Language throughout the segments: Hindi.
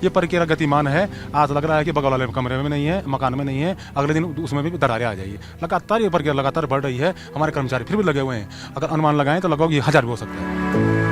ये प्रक्रिया गतिमान है। आज लग रहा है कि बगल वाले कमरे में नहीं है, मकान में नहीं है, अगले दिन उसमें भी दरारें आ जाएगी। लगातार ये प्रक्रिया लगातार बढ़ रही है। हमारे कर्मचारी फिर भी लगे हुए हैं। अगर अनुमान लगाएं तो लगभग ये 1000 भी हो सकता है।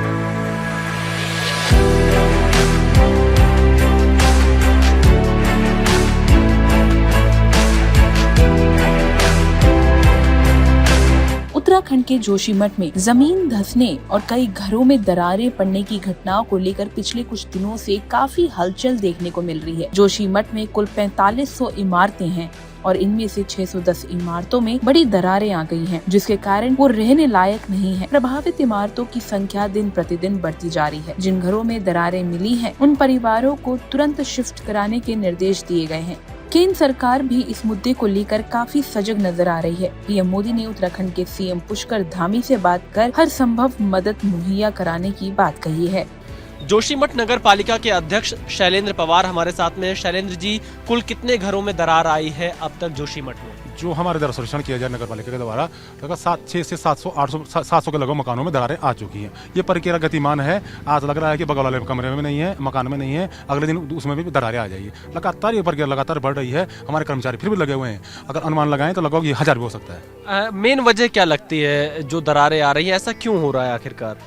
उत्तराखंड के जोशीमठ में जमीन धंसने और कई घरों में दरारें पड़ने की घटनाओं को लेकर पिछले कुछ दिनों से काफी हलचल देखने को मिल रही है। जोशीमठ में कुल 4500 इमारतें हैं और इनमें से 610 इमारतों में बड़ी दरारें आ गई हैं, जिसके कारण वो रहने लायक नहीं है। प्रभावित इमारतों की संख्या दिन प्रतिदिन बढ़ती जा रही है। जिन घरों में दरारें मिली हैं, उन परिवारों को तुरंत शिफ्ट कराने के निर्देश दिए गए हैं। केंद्र सरकार भी इस मुद्दे को लेकर काफी सजग नजर आ रही है। पीएम मोदी ने उत्तराखंड के सीएम पुष्कर धामी से बात कर हर संभव मदद मुहैया कराने की बात कही है। जोशीमठ नगर पालिका के अध्यक्ष शैलेंद्र पवार हमारे साथ में। शैलेंद्र जी, कुल कितने घरों में दरार आई है अब तक जोशीमठ में? जो हमारे द्वारा सर्वेक्षण किया जाए नगर पालिका के द्वारा, लगभग 600 से 700 के लगभग मकानों में दरारें आ चुकी हैं। ये प्रक्रिया गतिमान है। आज लग रहा है कि बगल वाले कमरे में नहीं है, मकान में नहीं है, अगले दिन उसमें भी दरारें आ जाएगी। लगातार ये प्रक्रिया लगातार बढ़ रही है। हमारे कर्मचारी फिर भी लगे हुए हैं। अगर अनुमान लगाएं तो लगभग ये 1000 भी हो सकता है। मेन वजह क्या लगती है जो दरारें आ रही है? ऐसा क्यों हो रहा है आखिरकार?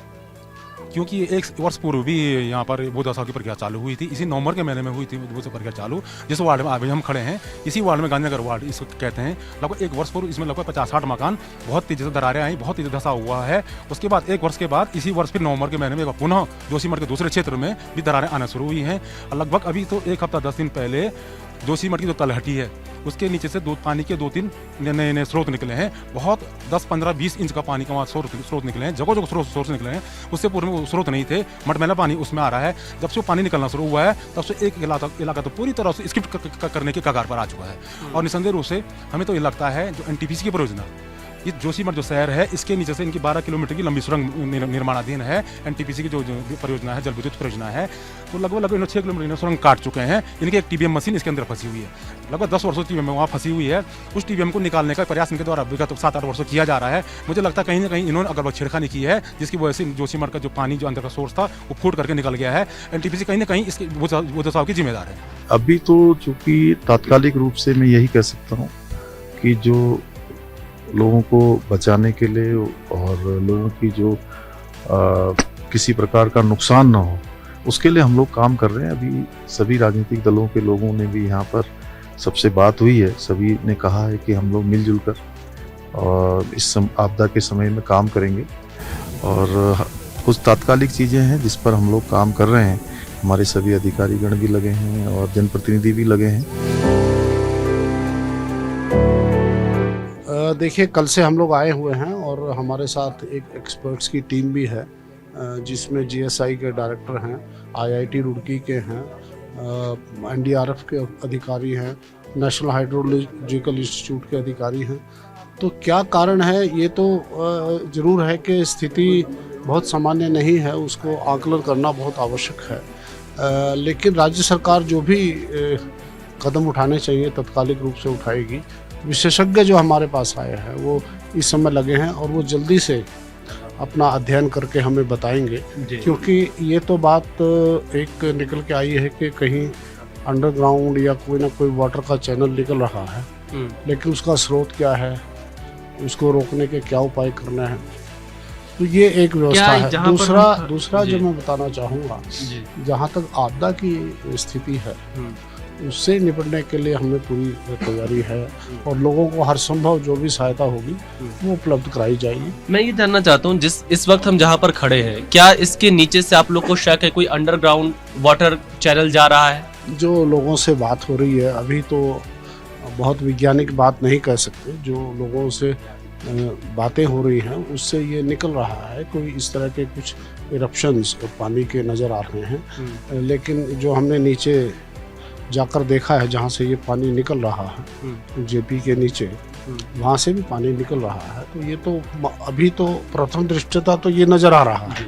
क्योंकि 1 वर्ष पूर्व भी यहाँ पर वो दशा की प्रक्रिया चालू हुई थी। इसी नवंबर के महीने में हुई थी वो प्रक्रिया चालू। जिस वार्ड में अभी हम खड़े हैं, इसी वार्ड में गांधीनगर वार्ड इसको कहते हैं। लगभग 1 वर्ष पूर्व इसमें लगभग 50-60 मकान बहुत तेजी से दरारें आई, बहुत तेजी धसा हुआ है। उसके बाद 1 वर्ष के बाद इसी वर्ष फिर नवंबर के महीने में पुनः जोशीमठ के दूसरे क्षेत्र में भी दरारें आना शुरू हुई हैं। लगभग अभी तो 1 हफ्ता 10 दिन पहले जोशीमठ की जो तलहटी है उसके नीचे से पानी के 2-3 नए स्रोत निकले हैं। बहुत 10, 15, 20 इंच का पानी का वहाँ स्रोत निकले हैं। जगह जगह स्रोत निकले हैं। उससे पूर्व में स्रोत नहीं थे, मटमैला पानी उसमें आ रहा है। जब से वो पानी निकलना शुरू हुआ है तब से एक इलाका तो पूरी तरह से स्किप करने के कगार पर आ चुका है। और निसंदेह रूप से हमें तो ये लगता है जो एनटीपीसी की परियोजना, ये जोशीमठ जो शहर है इसके नीचे से इनकी 12 किलोमीटर की लंबी सुरंग निर्माणाधीन है। एनटीपीसी की जो परियोजना है, जल विद्युत परियोजना है, तो लगभग 6 किलोमीटर सुरंग काट चुके हैं। इनकी एक टीबीएम मशीन इसके अंदर फंसी हुई है। लगभग 10 वर्षों टीबीएम वहाँ फंसी हुई है। उस टीबीएम को निकालने का प्रयास इनके द्वारा विगत 7-8 वर्षों किया जा रहा है। मुझे लगता है कहीं ना कहीं इन्होंने अगर छेड़खानी की है, जिसकी वजह से जोशीमठ का जो पानी जो अंदर का सोर्स था वो फूट करके निकल गया है। एनटीपीसी कहीं ना कहीं इसके वो दशाव की जिम्मेदार है। अभी तो चूंकि तात्कालिक रूप से मैं यही कह सकता हूँ कि जो लोगों को बचाने के लिए और लोगों की जो किसी प्रकार का नुकसान ना हो उसके लिए हम लोग काम कर रहे हैं। अभी सभी राजनीतिक दलों के लोगों ने भी यहाँ पर सबसे बात हुई है। सभी ने कहा है कि हम लोग मिलजुल कर और इस आपदा के समय में काम करेंगे। और कुछ तात्कालिक चीज़ें हैं जिस पर हम लोग काम कर रहे हैं। हमारे सभी अधिकारीगण भी लगे हैं और जनप्रतिनिधि भी लगे हैं। देखिए, कल से हम लोग आए हुए हैं और हमारे साथ एक एक्सपर्ट्स की टीम भी है, जिसमें जीएसआई के डायरेक्टर हैं, आईआईटी रुड़की के हैं, एनडीआरएफ के अधिकारी हैं, नेशनल हाइड्रोलॉजिकल इंस्टीट्यूट के अधिकारी हैं। तो क्या कारण है, ये तो ज़रूर है कि स्थिति बहुत सामान्य नहीं है, उसको आकलन करना बहुत आवश्यक है। लेकिन राज्य सरकार जो भी कदम उठाने चाहिए तत्कालिक रूप से उठाएगी। विशेषज्ञ जो हमारे पास आए हैं वो इस समय लगे हैं और वो जल्दी से अपना अध्ययन करके हमें बताएंगे, क्योंकि ये तो बात एक निकल के आई है कि कहीं अंडरग्राउंड या कोई ना कोई वाटर का चैनल निकल रहा है, लेकिन उसका स्रोत क्या है, उसको रोकने के क्या उपाय करना है, तो ये एक व्यवस्था है। दूसरा जो मैं बताना चाहूँगा, जहाँ तक आपदा की स्थिति है उससे निपटने के लिए हमें पूरी तैयारी है और लोगों को हर संभव जो भी सहायता होगी वो उपलब्ध कराई जाएगी। मैं ये जानना चाहता हूँ, इस वक्त हम जहाँ पर खड़े हैं, क्या इसके नीचे से आप लोग को शक है कोई अंडरग्राउंड वाटर चैनल जा रहा है? जो लोगों से बात हो रही है, अभी तो बहुत वैज्ञानिक बात नहीं कह सकते, जो लोगों से बातें हो रही हैं उससे ये निकल रहा है कोई इस तरह के कुछ इरप्शंस पानी के नज़र आ रहे हैं। लेकिन जो हमने नीचे जाकर देखा है, जहाँ से ये पानी निकल रहा है जेपी के नीचे, वहाँ से भी पानी निकल रहा है। तो ये तो अभी तो प्रथम दृष्टता तो ये नज़र आ रहा है,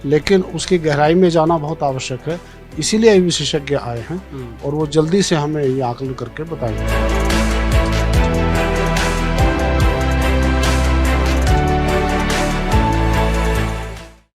लेकिन उसकी गहराई में जाना बहुत आवश्यक है। इसीलिए विशेषज्ञ आए हैं और वो जल्दी से हमें ये आकलन करके बताएंगे।